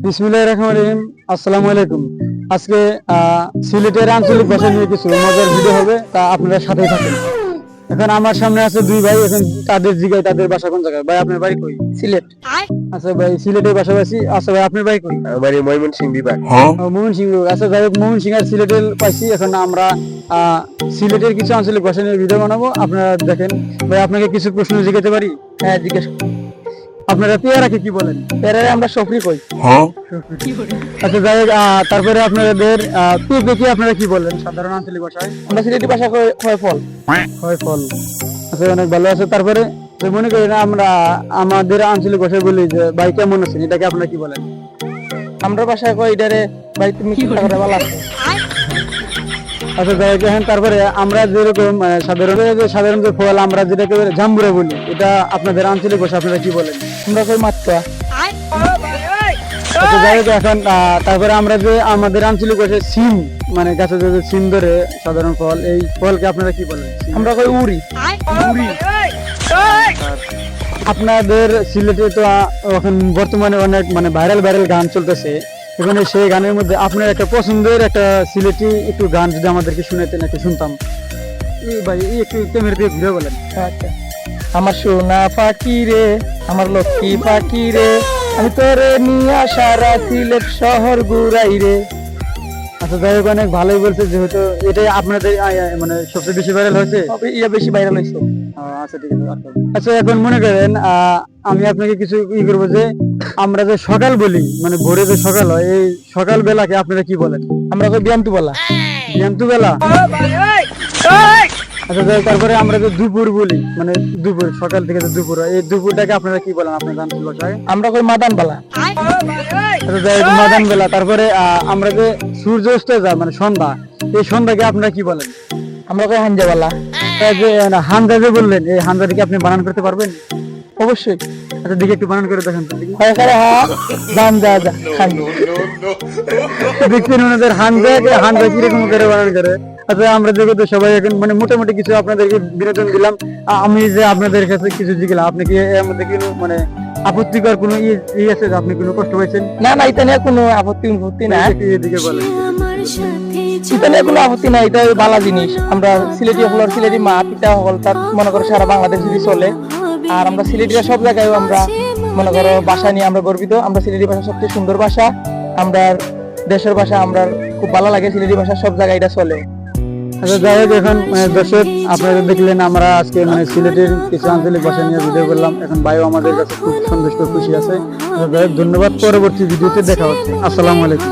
বিসমিল্লাহির রহমানির রহিম। আসসালামু আলাইকুম। আজকে সিলেটের আঞ্চলিক ভাষা নিয়ে কিছু মজার ভিডিও হবে, তা আপনারা সাথেই থাকুন। এখন আমার সামনে আছে দুই ভাই, এখন তাদের জিগায় তাদের বাসা কোন জায়গায়। ভাই আপনার বাড়ি কই? সিলেট। আচ্ছা ভাই, সিলেটের পাশাপাশি। আচ্ছা ভাই, আপনার বাড়ি কই? আমার ময়মনসিংহ বিভাগ। ময়মনসিংহ। আচ্ছা যাই হোক, ময়মনসিংহ আর সিলেটের পাইছি। এখন আমরা সিলেটের কিছু আঞ্চলিক ভাষা নিয়ে ভিডিও বানাবো, আপনারা দেখেন। ভাই আপনাকে কিছু প্রশ্ন জিজ্ঞাসা পারি? হ্যাঁ, জিজ্ঞেস। আপনারা পেয়ারাকে কি বলেন? পেয়ারারে আমরা সফরি কই। আচ্ছা যাই হোক, তারপরে আপনাদের পেঁপেকে আপনারা কি বলেন সাধারণ আঞ্চলিক ভাষায়? আমরা সিলেটি ভাষা হয় ফল। হয় ফল। আচ্ছা, অনেক ভালো আছে। তারপরে মনে করি না আমরা আমাদের আঞ্চলিক ভাষায় বলি যে ভাই কেমন আছেন, এটাকে আপনারা কি বলেন? আমরা ভাষায় কই এটারে ভাই তুমি কি করে ভালো আছো। আচ্ছা যাই হোক, এখন তারপরে আমরা যেরকম সাধারণ যে ফল আমরা যেটাকে জাম্বুরা বলি, এটা আপনাদের আঞ্চলিক ভাষা আপনারা কি বলেন? আমরা কই মাত্রা। আচ্ছা যাই হোক, এখন তারপরে আমরা যে আমাদের আঞ্চলিক ভাষায় সিম, মানে গাছে যে সিম ধরে সাধারণ ফল, এই ফলকে আপনারা কি বলেন? আমরা কই উড়ি। আপনাদের সিলেটে তো এখন বর্তমানে অনেক মানে ভাইরাল গান চলতেছে। এখানে সেই গানের মধ্যে আপনার একটা পছন্দের একটা সিলেটি একটু গান যদি আমাদেরকে শুনাতেন, একটু শুনতাম। এই ভাই একটু ক্যামেরা দিয়ে ঘুরে বলেন। আচ্ছা। আমার সোনা পাখি রে, আমার লক্ষ্মী পাখি রে, আমি তোরে নিয়ে সারা সিলেট শহর ঘুরাই রে। আচ্ছা যাই হোক, অনেক ভালোই বলছে। যেহেতু এটাই আপনাদের মানে সবচেয়ে বেশি ভাইরাল হয়েছে, এটা বেশি ভাইরাল হয়েছে। আচ্ছা ঠিক আছে। আচ্ছা এখন মনে করেন আমি আপনাকে কিছু করবো যে আমরা যে সকাল বলি, মানে ভোরে যে সকাল হয়, এই সকাল বেলাকে আপনারা কি বলেন? আমরা কই বিয়ান্তু বেলা। বিয়ান্তু বেলা। আচ্ছা তারপরে আমরা যে দুপুর বলি, মানে দুপুর সকাল থেকে যে দুপুর হয়, এই দুপুরটাকে আপনারা কি বলেন আপনার আঞ্চলিক ভাষায়? আমরা কই মাদান বেলা। আচ্ছা যাই হোক, মাদান বেলা। তারপরে আমরা যে সূর্য অস্ত যায় মানে সন্ধ্যা, এই সন্ধ্যাকে আপনারা কি বলেন? আমরা কই হাঞ্জা বেলা। যে হাঞ্জা যে বললেন, এই হাঞ্জাটিকে আপনি বানান করতে পারবেন? অবশ্যই। আচ্ছা দেখি একটু বানান করে দেখেন তো। দেখছেন ওনাদের হাঞ্জা কিরকম করে বানান করে। আচ্ছা আমরা যেহেতু সবাই এখন মানে মোটামুটি কিছু আপনাদেরকে বিনোদন দিলাম, আমি যে আপনাদের কাছে কিছু জিজ্ঞাসা, আপনি কি এর মধ্যে কোনো মানে আপত্তিকর কোনো আছে, আপনি কোনো কষ্ট পাইছেন? না না, এটা নিয়ে কোনো আপত্তি না। এদিকে বলেন। এটা নিয়ে কোনো আপত্তি না, এটা ভালো জিনিস। আমরা সিলেটি হল, সিলেটি মা পিতা হল, তার মনে করো সারা বাংলাদেশ যদি চলে। আর আমরা সিলেটিরা সব জায়গায় আমরা মনে করো ভাষা নিয়ে আমরা গর্বিত। আমরা সিলেটি ভাষা সবচেয়ে সুন্দর ভাষা, আমরা দেশের ভাষা, আমরা খুব ভালো লাগে সিলেটি ভাষা, সব জায়গায় এটা চলে। আচ্ছা যাই হোক, এখন দর্শক আপনারা দেখলেন আমরা আজকে মানে সিলেটের কিছু আঞ্চলিক ভাষা নিয়ে ভিডিও করলাম। এখন ভাইও আমাদের কাছে খুব সন্তুষ্ট, খুশি আছে। ধন্যবাদ। পরবর্তী ভিডিওতে দেখা হচ্ছে। আসসালামু আলাইকুম।